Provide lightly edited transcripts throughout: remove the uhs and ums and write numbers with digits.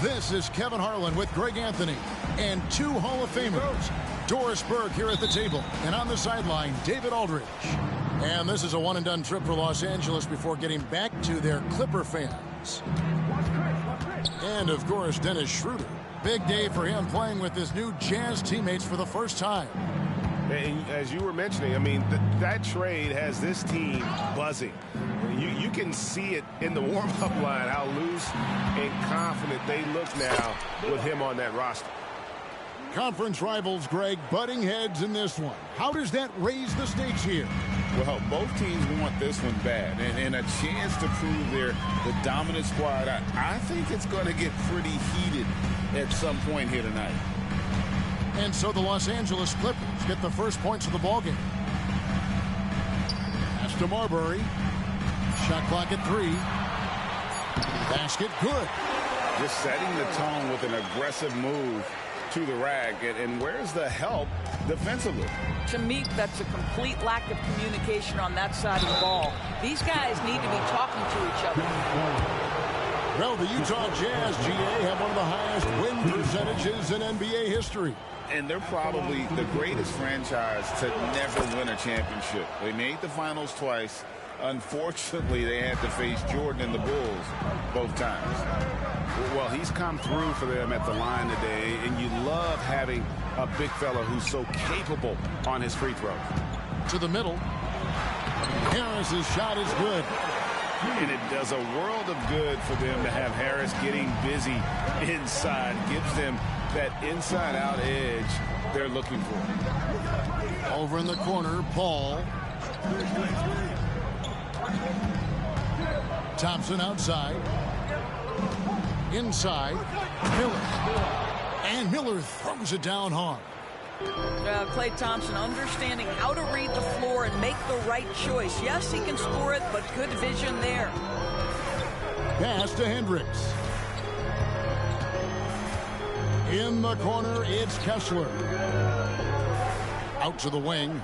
This is Kevin Harlan with Greg Anthony and two Hall of Famers. Doris Burke here at the table, and on the sideline, David Aldridge. And this is a one-and-done trip for Los Angeles before getting back to their Clipper fans. And, of course, Dennis Schroeder. Big day for him playing with his new Jazz teammates for the first time. And as you were mentioning, I mean, that trade has this team buzzing. You can see it in the warm-up line, how loose and confident they look now with him on that roster. Conference rivals, Greg, butting heads in this one. How does that raise the stakes here? Well, both teams want this one bad, and a chance to prove they're the dominant squad. I think it's going to get pretty heated at some point here tonight. And so the Los Angeles Clippers get the first points of the ballgame. Pass to Marbury. Shot clock at 3. Basket good. Just setting the tone with an aggressive move to the rack. And where's the help defensively? To me, that's a complete lack of communication on that side of the ball. These guys need to be talking to each other. Well, the Utah Jazz, GA, have one of the highest win percentages in NBA history. And they're probably the greatest franchise to never win a championship. They made the finals twice. Unfortunately, they had to face Jordan and the Bulls both times. Well, he's come through for them at the line today, and you love having a big fella who's so capable on his free throws. To the middle. Harris's shot is good. And it does a world of good for them to have Harris getting busy inside. Gives them that inside-out edge they're looking for. Over in the corner, Paul. Thompson outside. Inside, Miller. And Miller throws it down hard. Klay Thompson understanding how to read the floor and make the right choice. Yes, he can score it, but good vision there. Pass to Hendricks. In the corner, it's Kessler. Out to the wing.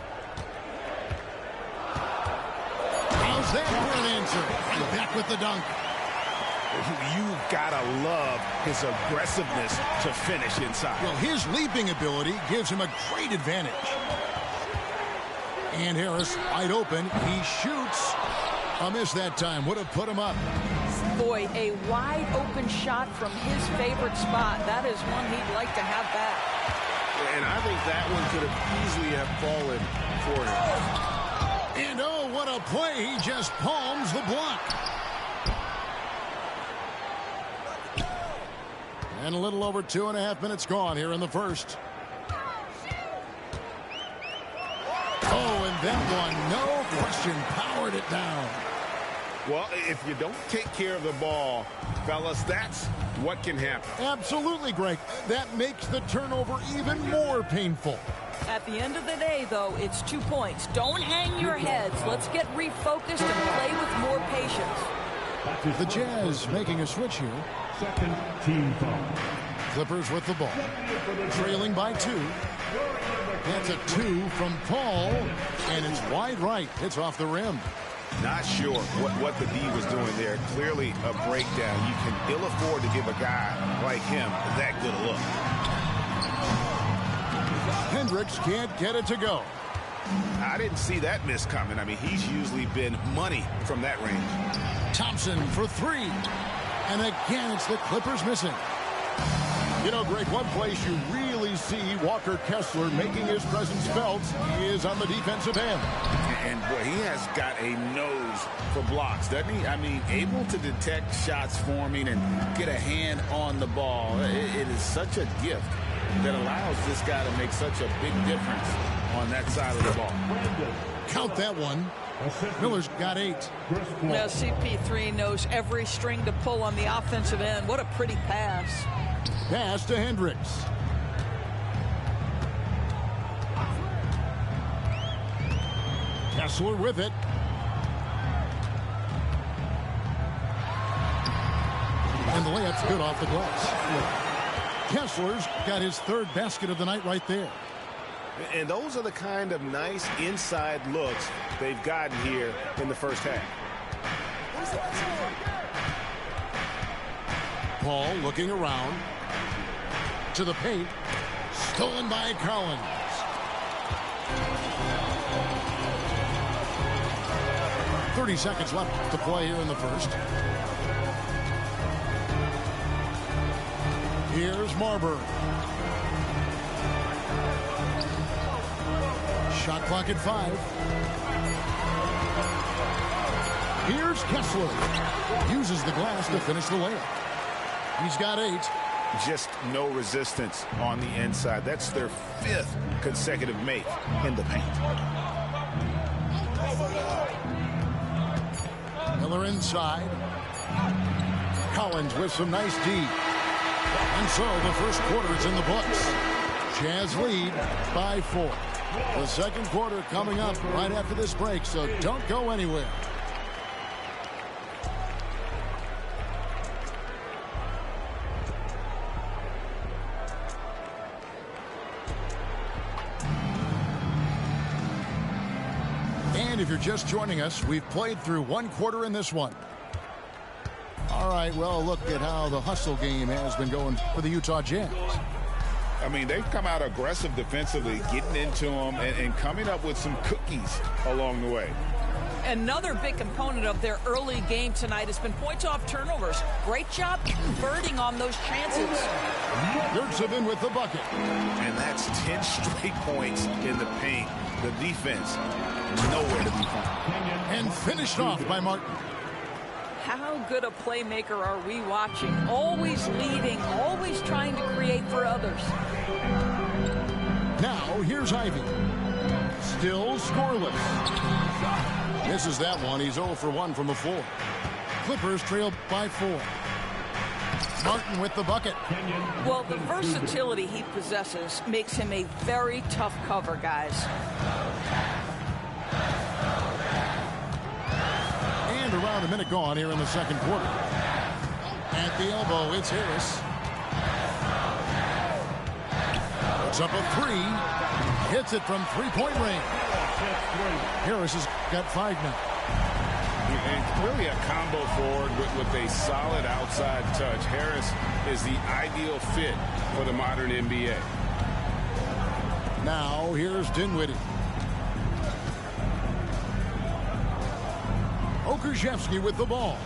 How's that for an answer? And back with the dunk. You've got to love his aggressiveness to finish inside. Well, his leaping ability gives him a great advantage. And Harris wide open. He shoots. A miss that time. Would have put him up. Boy, a wide open shot from his favorite spot. That is one he'd like to have back. And I think that one could have easily have fallen for him. And oh, what a play. He just palms the block. And a little over 2.5 minutes gone here in the first. Oh, and that one, no question, powered it down. Well, if you don't take care of the ball, fellas, that's what can happen. Absolutely, Greg. That makes the turnover even more painful. At the end of the day, though, it's 2 points. Don't hang your heads. Let's get refocused and play with more patience. The Jazz making a switch here. Second team foul. Clippers with the ball. Trailing by 2. That's a 2 from Paul. And it's wide right. It's off the rim. Not sure what the D was doing there. Clearly a breakdown. You can ill afford to give a guy like him that good a look. Hendricks can't get it to go. I didn't see that miss coming. I mean, he's usually been money from that range. Thompson for 3. And again, it's the Clippers missing. You know, Greg, one place you really see Walker Kessler making his presence felt is on the defensive end. And, boy, he has got a nose for blocks, doesn't he? I mean, able to detect shots forming and get a hand on the ball. It is such a gift that allows this guy to make such a big difference on that side of the ball. Count that one. Miller's got 8. Now CP3 knows every string to pull on the offensive end. What a pretty pass. Pass to Hendricks. Kessler with it. And the layup's good off the glass. Kessler's got his 3rd basket of the night right there. And those are the kind of nice inside looks they've gotten here in the first half. Paul looking around. To the paint. Stolen by Collins. .30 seconds left to play here in the first. Here's Marbury. Shot clock at 5. Here's Kessler. Uses the glass to finish the layup. He's got 8. Just no resistance on the inside. That's their 5th consecutive make in the paint. Miller inside. Collins with some nice D. And so the first quarter is in the books. Jazz lead by 4. The second quarter coming up right after this break, so don't go anywhere. And if you're just joining us, we've played through one quarter in this one. All right, well, look at how the hustle game has been going for the Utah Jazz. I mean, they've come out aggressive defensively, getting into them and coming up with some cookies along the way. Another big component of their early game tonight has been points off turnovers. Great job converting on those chances. Yurtseven with the bucket. And that's 10 straight points in the paint. The defense, nowhere to be found. And finished off by Martin. How good a playmaker are we watching? Always leading, always trying to create for others. Now, here's Ivy. Still scoreless. Misses that one. He's 0 for 1 from the floor. Clippers trail by 4. Martin with the bucket. Well, the versatility he possesses makes him a very tough cover, guys. And around a minute gone here in the second quarter. At the elbow, it's Harris. Puts up a 3. Hits it from three-point range. Harris has got 5 now. And really a combo forward with a solid outside touch. Harris is the ideal fit for the modern NBA. Now, here's Dinwiddie. Okrzyjewski with the ball.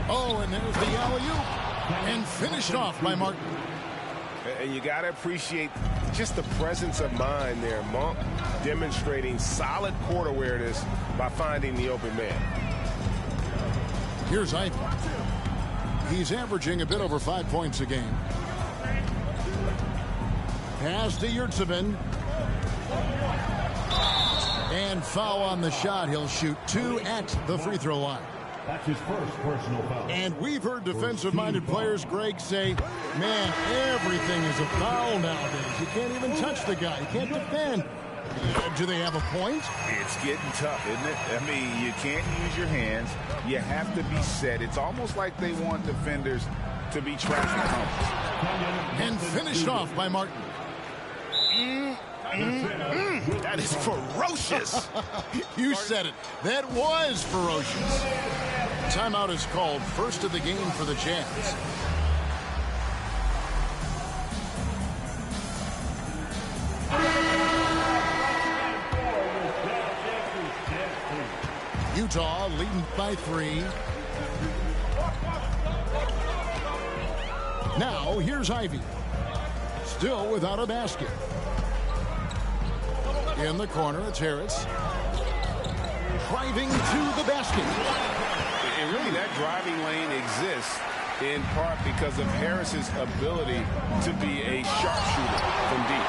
Oh, and there's the alley-oop. And finished off by Martin. And you got to appreciate just the presence of mind there. Monk demonstrating solid court awareness by finding the open man. Here's Ivy. He's averaging a bit over 5 points a game. Pass to Yurtseven. And foul on the shot. He'll shoot 2 at the free throw line. That's his first personal foul. And we've heard defensive-minded players, Greg, say, man, everything is a foul nowadays. You can't even touch the guy. You can't defend. Do they have a point? It's getting tough, isn't it? I mean, you can't use your hands. You have to be set. It's almost like they want defenders to be traffic cones. And finished off by Martin. That is ferocious. You said it. That was ferocious. Timeout is called. First of the game for the Jazz. Utah leading by 3. Now, here's Ivy. Still without a basket. In the corner, it's Harris. Driving to the basket. And really, that driving lane exists in part because of Harris's ability to be a sharpshooter from deep.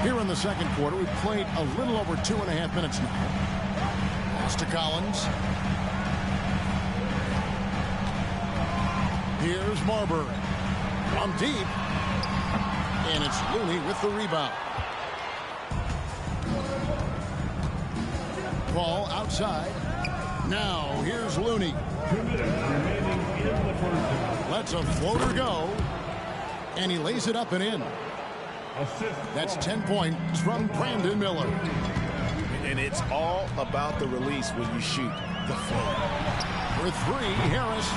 Here in the second quarter, we've played a little over 2.5 minutes now. Pass to Collins. Here's Marbury. From deep. And it's Looney with the rebound. Ball outside. Now, here's Looney. 2 minutes remaining in the first. Lets a floater go. And he lays it up and in. Assist. That's 10 points from Brandon Miller. And it's all about the release when you shoot the flow. For three, Harris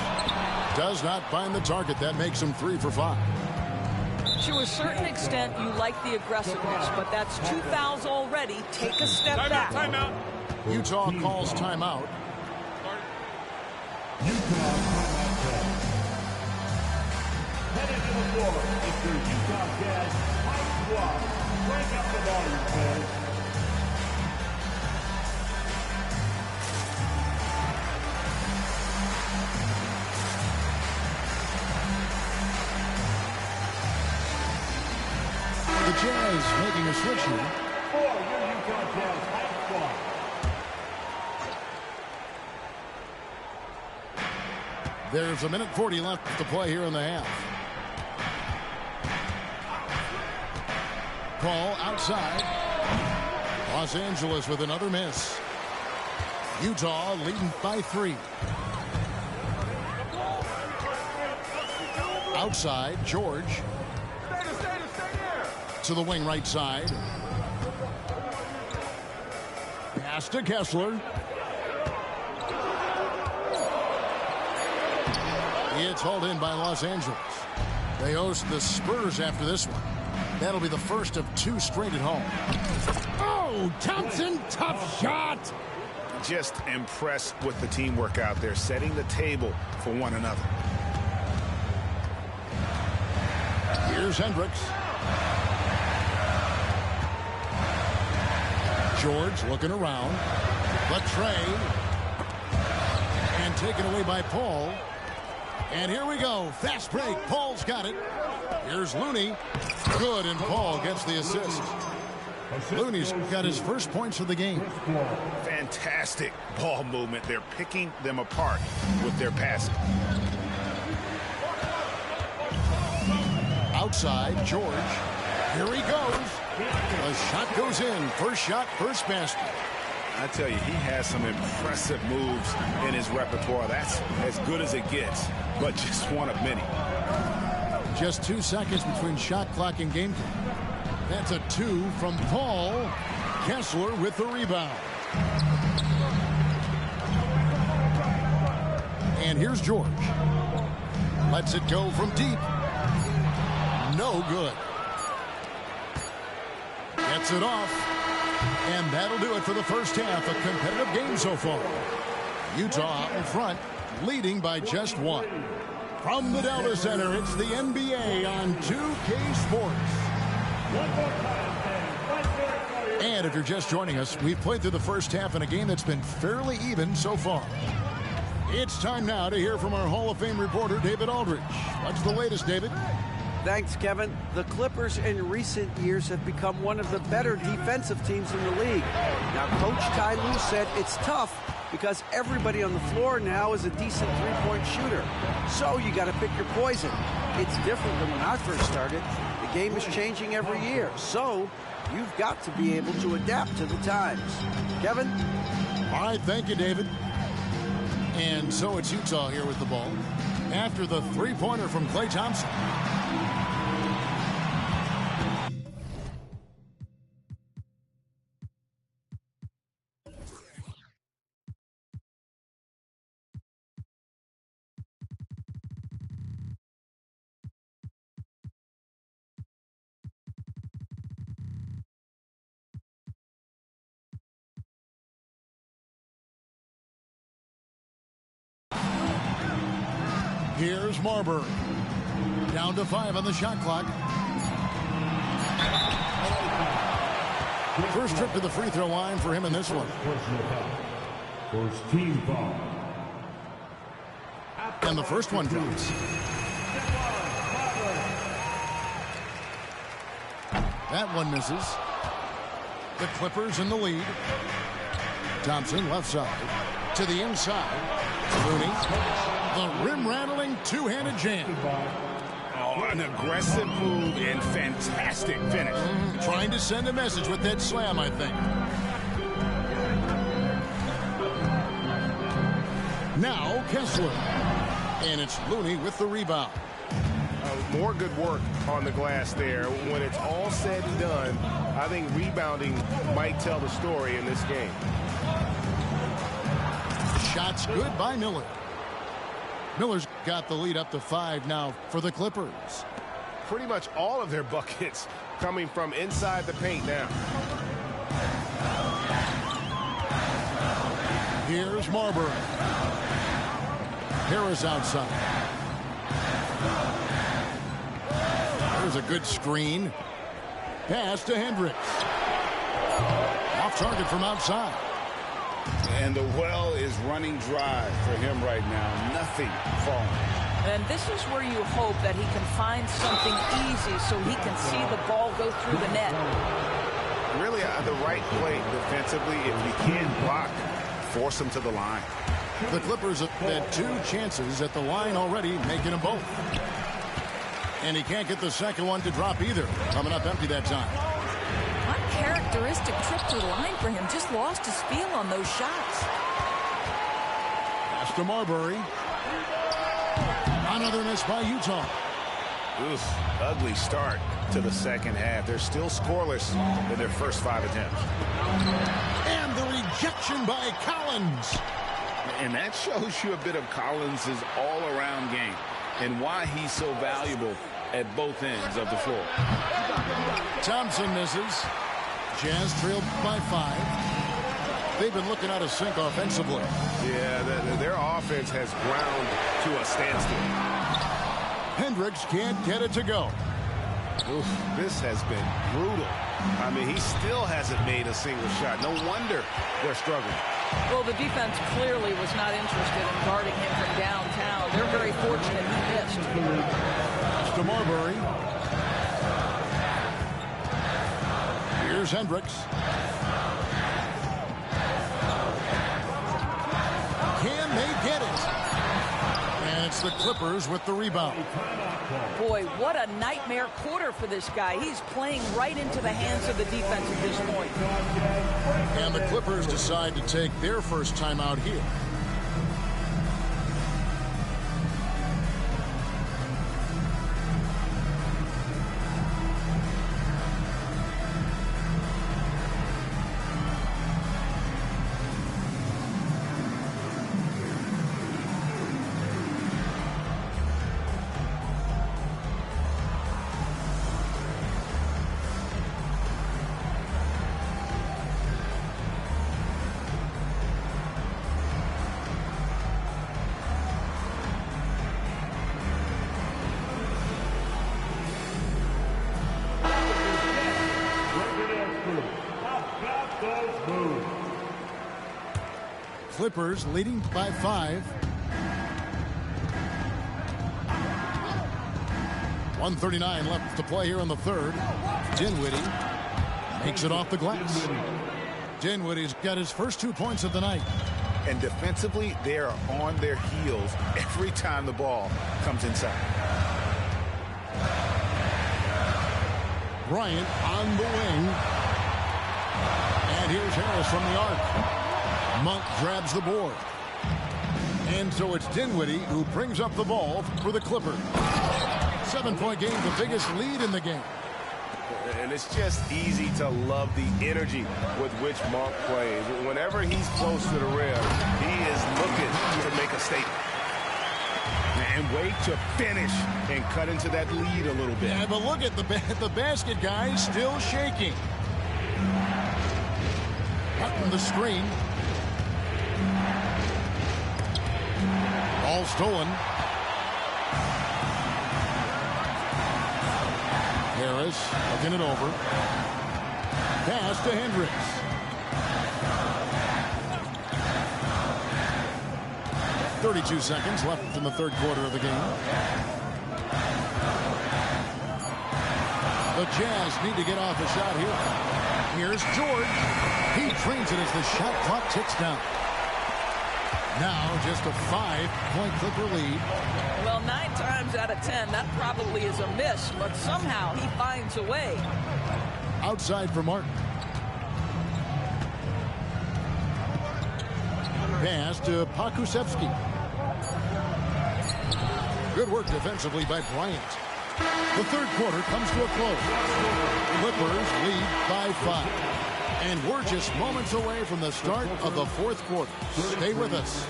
does not find the target. That makes him 3 for 5. To a certain extent, you like the aggressiveness, but that's 2 fouls already. Take a step back. Timeout. Utah calls timeout. Utah timeout call. Headed to the floor, it's your Utah Jazz high squad. Crank up the volume, fans. The Jazz making a switch here. For your Utah Jazz high squad. There's a minute 40 left to play here in the half. Paul outside. Los Angeles with another miss. Utah leading by 3. Outside, George. To the wing right side. Pass to Kessler. It's hauled in by Los Angeles. They host the Spurs after this one. That'll be the first of 2 straight at home. Oh, Thompson, tough shot. Just impressed with the teamwork out there, setting the table for one another. Here's Hendricks. George looking around. The tray. And taken away by Paul. And here we go. Fast break. Paul's got it. Here's Looney. Good, and Paul gets the assist. Looney's got his first points of the game. Fantastic ball movement. They're picking them apart with their passing. Outside, George. Here he goes. The shot goes in. First shot, first basket. I tell you, he has some impressive moves in his repertoire. That's as good as it gets, but just one of many. Just 2 seconds between shot clock and game clock. That's a 2 from Paul. Kessler with the rebound. And here's George. Lets it go from deep. No good. Gets it off. And that'll do it for the first half. A competitive game so far. Utah out in front, leading by just 1. From the Delta Center, it's the NBA on 2K Sports. And if you're just joining us, we've played through the first half in a game that's been fairly even so far. It's time now to hear from our Hall of Fame reporter, David Aldridge. What's the latest, David? Thanks, Kevin. The Clippers in recent years have become one of the better defensive teams in the league. Now, Coach Ty Lue said it's tough because everybody on the floor now is a decent three-point shooter. So you got to pick your poison. It's different than when I first started. The game is changing every year. So you've got to be able to adapt to the times. Kevin? All right, thank you, David. And so it's Utah here with the ball. After the three-pointer from Klay Thompson. Here's Marbury. Down to 5 on the shot clock. First trip to the free throw line for him in this one. First team foul. And the first one drops. That one misses. The Clippers in the lead. Thompson left side. To the inside. Looney. The rim-rattling two-handed jam. Oh, an aggressive move and fantastic finish. Trying to send a message with that slam, I think. Now Kessler. And it's Looney with the rebound. more good work on the glass there. When it's all said and done, I think rebounding might tell the story in this game. Shots good by Miller. Miller's got the lead up to 5 now for the Clippers. Pretty much all of their buckets coming from inside the paint now. Here's Marbury. Harris outside. There's a good screen. Pass to Hendricks. Off target from outside. And the well is running dry for him right now. Nothing falling. And this is where you hope that he can find something easy so he can see the ball go through the net. Really the right play defensively. If you can't block, force him to the line. The Clippers have had 2 chances at the line already, making them both. And he can't get the second one to drop either. Coming up empty that time. Uncharacteristic trip to the line for him. Just lost his feel on those shots. Pass to Marbury. Another miss by Utah. Oof, ugly start to the second half. They're still scoreless in their first 5 attempts. And the rejection by Collins. And that shows you a bit of Collins' all-around game and why he's so valuable at both ends of the floor. Thompson misses. Jazz trailed by 5. They've been looking out of sync offensively. Yeah, their offense has ground to a standstill. Hendricks can't get it to go. Oof, this has been brutal. I mean, he still hasn't made a single shot. No wonder they're struggling. Well, the defense clearly was not interested in guarding him from downtown. They're very fortunate he missed. To Marbury. Here's Hendricks. Can they get it? And it's the Clippers with the rebound. Boy, what a nightmare quarter for this guy. He's playing right into the hands of the defense at this point. And the Clippers decide to take their first timeout here. Clippers leading by 5. 1:39 left to play here in the third. Dinwiddie makes it off the glass. Dinwiddie's got his first 2 points of the night. And defensively, they are on their heels every time the ball comes inside. Bryant on the wing. And here's Harris from the arc. Monk grabs the board. And so it's Dinwiddie who brings up the ball for the Clippers. 7-point game, the biggest lead in the game. And it's just easy to love the energy with which Monk plays. Whenever he's close to the rim, he is looking to make a statement. And wait to finish and cut into that lead a little bit. Yeah, but look at the basket guy still shaking. Cutting the screen. Ball stolen. Harris looking it over. Pass to Hendricks. .32 seconds left in the third quarter of the game. The Jazz need to get off a shot here. Here's George. He trains it as the shot clock ticks down. Now just a 5-point Clipper lead. Well, 9 times out of 10, that probably is a miss, but somehow he finds a way. Outside for Martin. Pass to Pokusevski. Good work defensively by Bryant. The third quarter comes to a close. Clippers lead by 5. And we're just moments away from the start of the fourth quarter. Stay with us.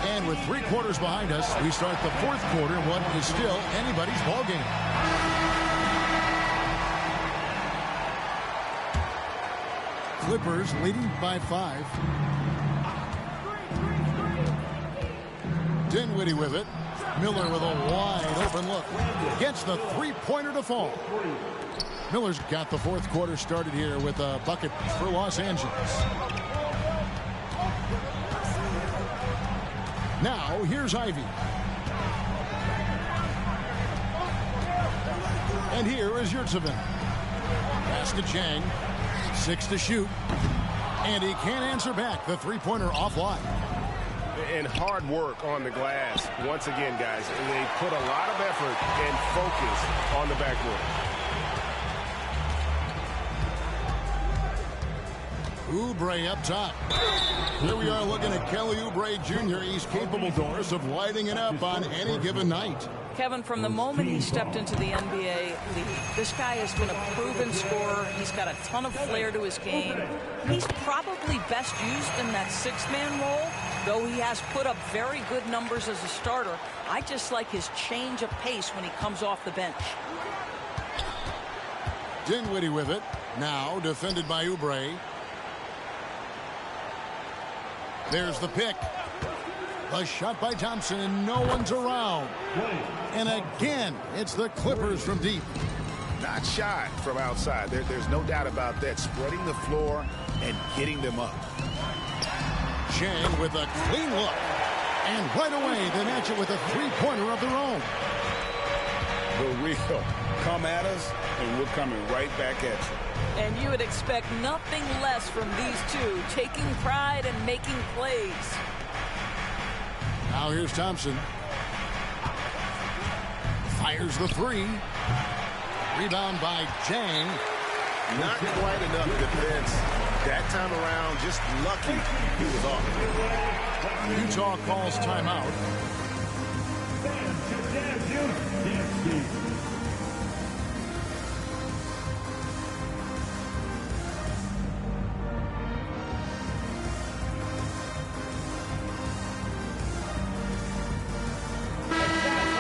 And with 3 quarters behind us, we start the fourth quarter in what is still anybody's ballgame. Clippers leading by 5. Dinwiddie with it. Miller with a wide open look. Gets the three-pointer to fall. Miller's got the fourth quarter started here with a bucket for Los Angeles. Now, here's Ivy. And here is Yurtseven. Pass to Chang. 6 to shoot. And he can't answer back. The three-pointer offline. And hard work on the glass. Once again, guys, they put a lot of effort and focus on the backboard. Oubre up top. Here we are looking at Kelly Oubre Jr. He's capable, Doris, of lighting it up on any given night. Kevin, from the moment he stepped into the NBA league, this guy has been a proven scorer. He's got a ton of flair to his game. He's probably best used in that six-man role, though he has put up very good numbers as a starter. I just like his change of pace when he comes off the bench. Dinwiddie with it. Now defended by Oubre. There's the pick. A shot by Thompson, and no one's around. And again, it's the Clippers from deep. Not shy from outside. There's no doubt about that. Spreading the floor and getting them up. Chang with a clean look. And right away, they match it with a three-pointer of their own. The real. Come at us, and we're coming right back at you. And you would expect nothing less from these two, taking pride and making plays. Now here's Thompson. Fires the three. Rebound by Chang. Not quite enough defense. That time around, just lucky he was off. Utah calls timeout.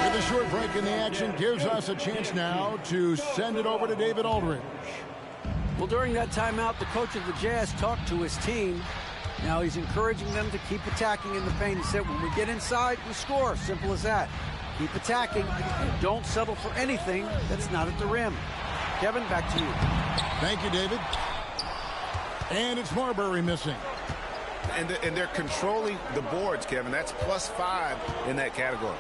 With a short break in the action gives us a chance now to send it over to David Aldridge. Well, during that timeout, the coach of the Jazz talked to his team. Now he's encouraging them to keep attacking in the paint. He said, when we get inside, we score. Simple as that. Keep attacking and don't settle for anything that's not at the rim. Kevin, back to you. Thank you, David. And it's Marbury missing. And they're controlling the boards, Kevin. That's +5 in that category.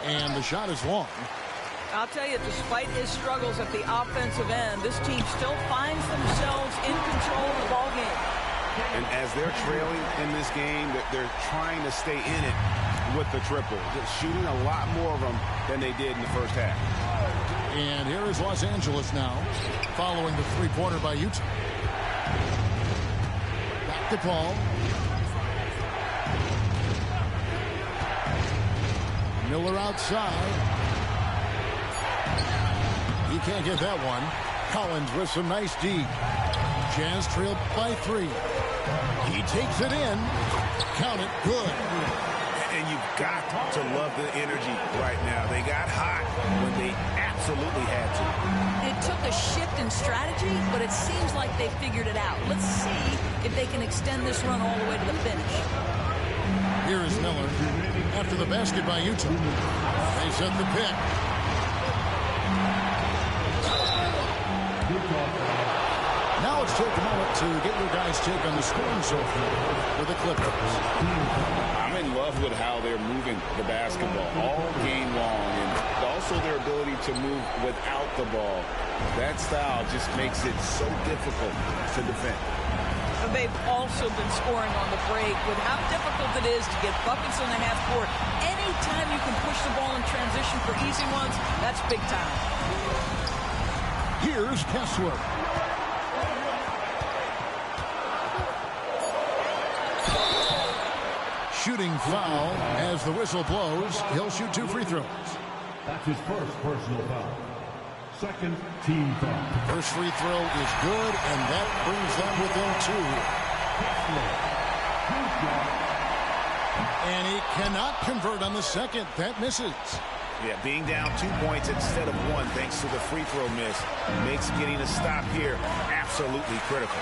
And the shot is long. I'll tell you, despite his struggles at the offensive end, this team still finds themselves in control of the ball game. And as they're trailing in this game, they're trying to stay in it with the triple. They're shooting a lot more of them than they did in the first half. And here is Los Angeles now, following the three-pointer by Utah. Back to Paul. Miller outside. He can't get that one. Collins with some nice D. Jazz trailed by 3. He takes it in. Count it. Good. And you've got to love the energy right now. They got hot when they absolutely had to. It took a shift in strategy, but it seems like they figured it out. Let's see if they can extend this run all the way to the finish. Here is Miller after the basket by Utah. They set the pick. Now let's take a moment to get your guys' take on the scoring so far for the Clippers. I'm in love with how they're moving the basketball all game long, and also their ability to move without the ball. That style just makes it so difficult to defend. But they've also been scoring on the break with how difficult it is to get buckets on the half court. Anytime you can push the ball in transition for easy ones, that's big time. Here's Kessler. shooting foul. As the whistle blows, he'll shoot 2 free throws. That's his first personal foul. Second team foul. First free throw is good, and that brings them within 2. And he cannot convert on the second. That misses. Yeah, being down 2 points instead of 1 thanks to the free throw miss makes getting a stop here absolutely critical.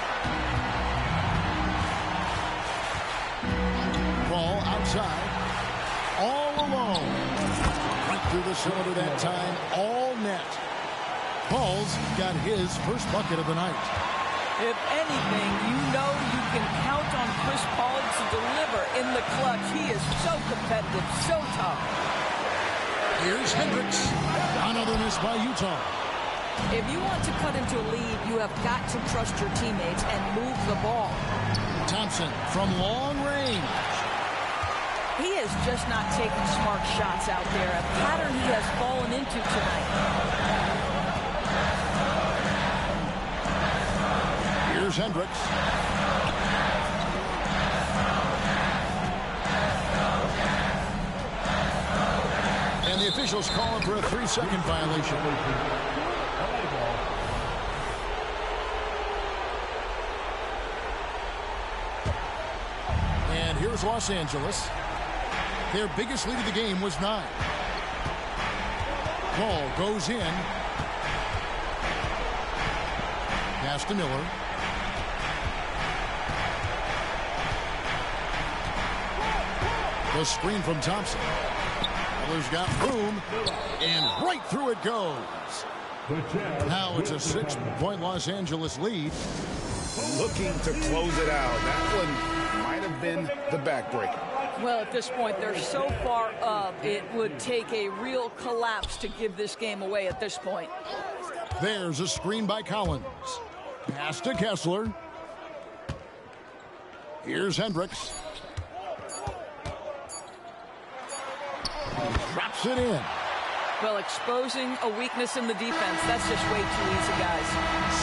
Ball outside. All alone. Right through the cylinder that time. All net. Paul's got his first bucket of the night. If anything, you know you can count on Chris Paul to deliver in the clutch. He is so competitive, so tough. Here's Hendricks. Another miss by Utah. If you want to cut into a lead, you have got to trust your teammates and move the ball. Thompson from long range. He is just not taking smart shots out there, a pattern he has fallen into tonight. Here's Hendricks. And the officials call him for a 3-second violation. And here's Los Angeles. Their biggest lead of the game was 9. Ball goes in. Pass to Miller. The screen from Thompson. Miller's got room, and right through it goes. Now it's a 6-point Los Angeles lead. Looking to close it out. That one might have been the backbreaker. Well, at this point, they're so far up, it would take a real collapse to give this game away at this point. There's a screen by Collins. Pass to Kessler. Here's Hendricks. Drops it in. Well, exposing a weakness in the defense, that's just way too easy, guys.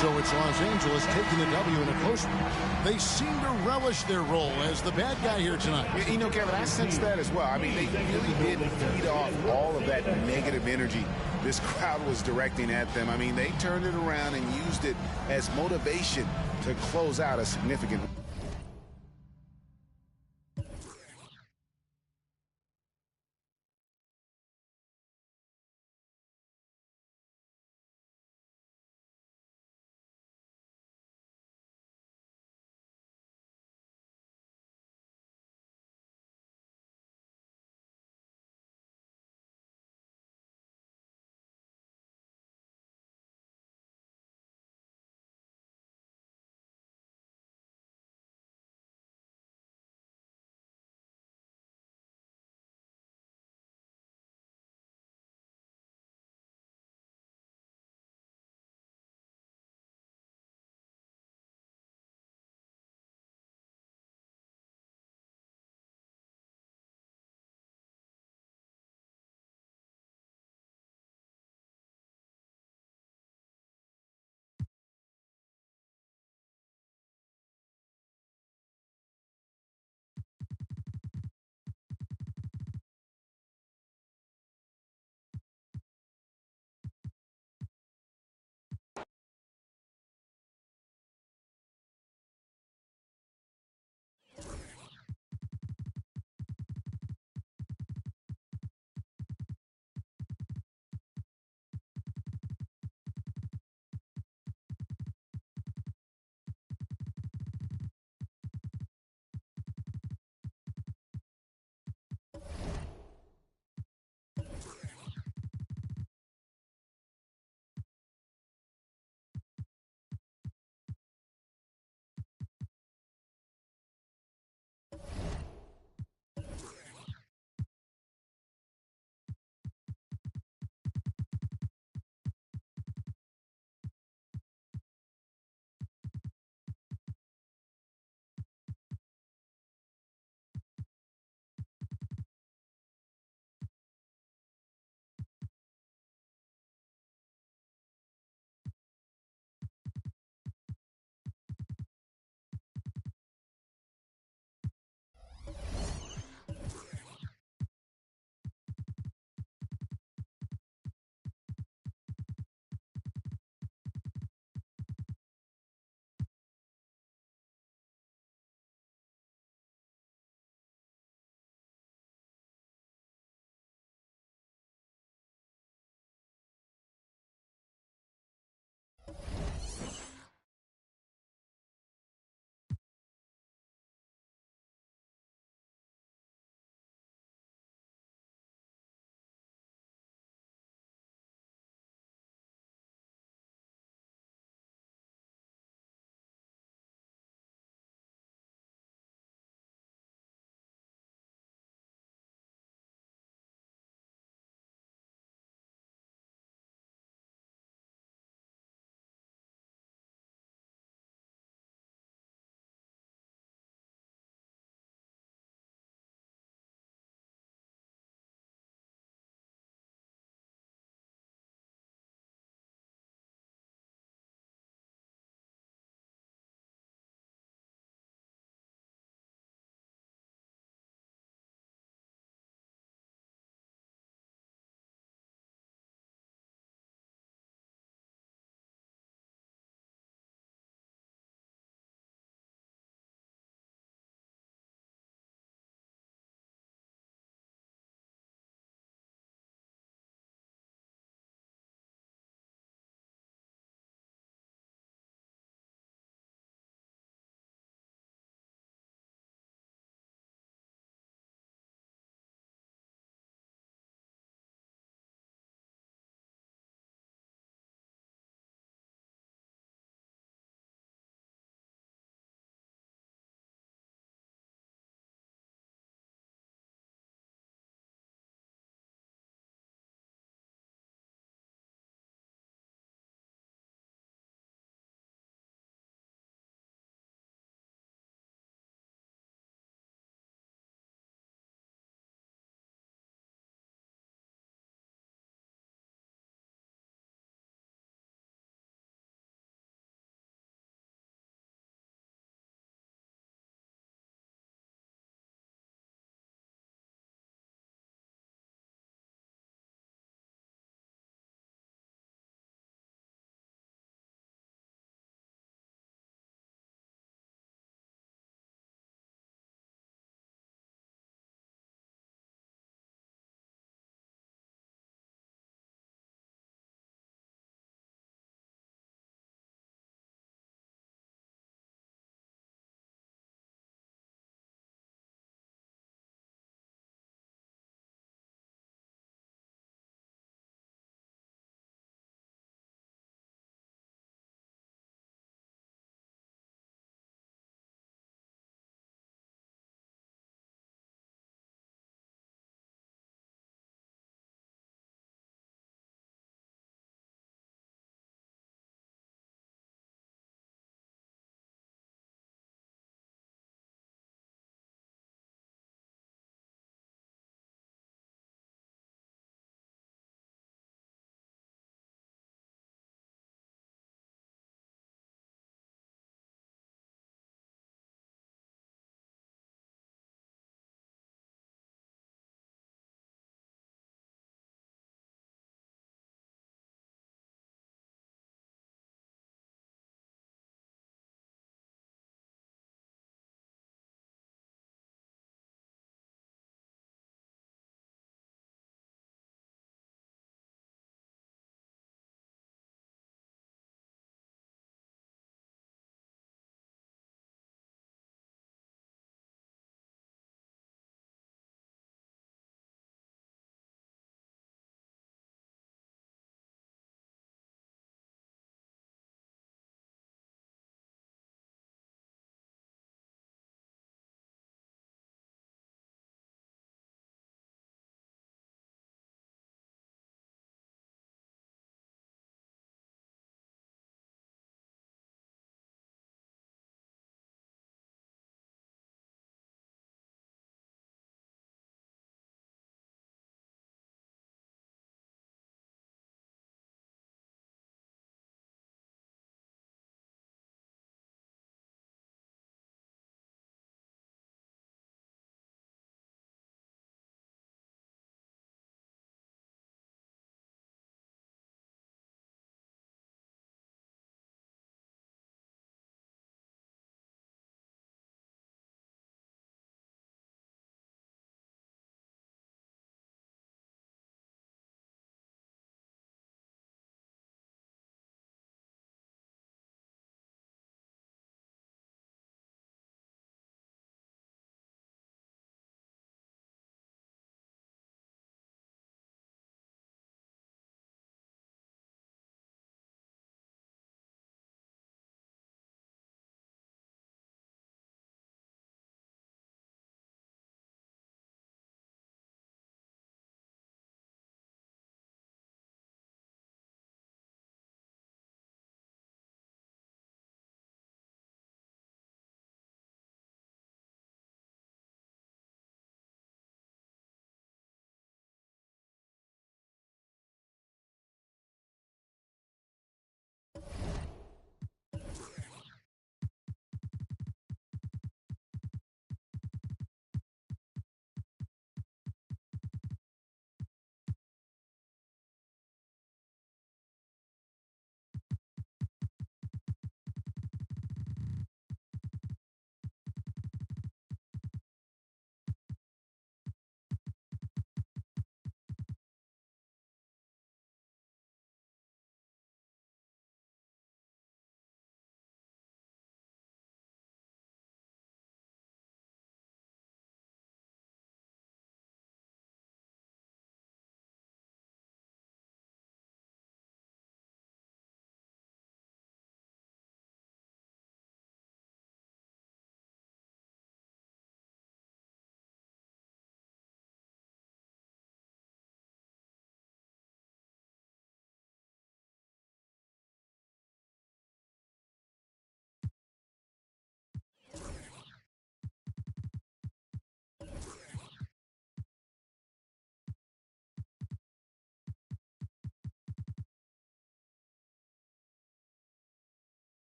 So it's Los Angeles taking the W in a close one. They seem to relish their role as the bad guy here tonight. You know, Kevin, I sense that as well. I mean, they really did feed off all of that negative energy this crowd was directing at them. I mean, they turned it around and used it as motivation to close out a significant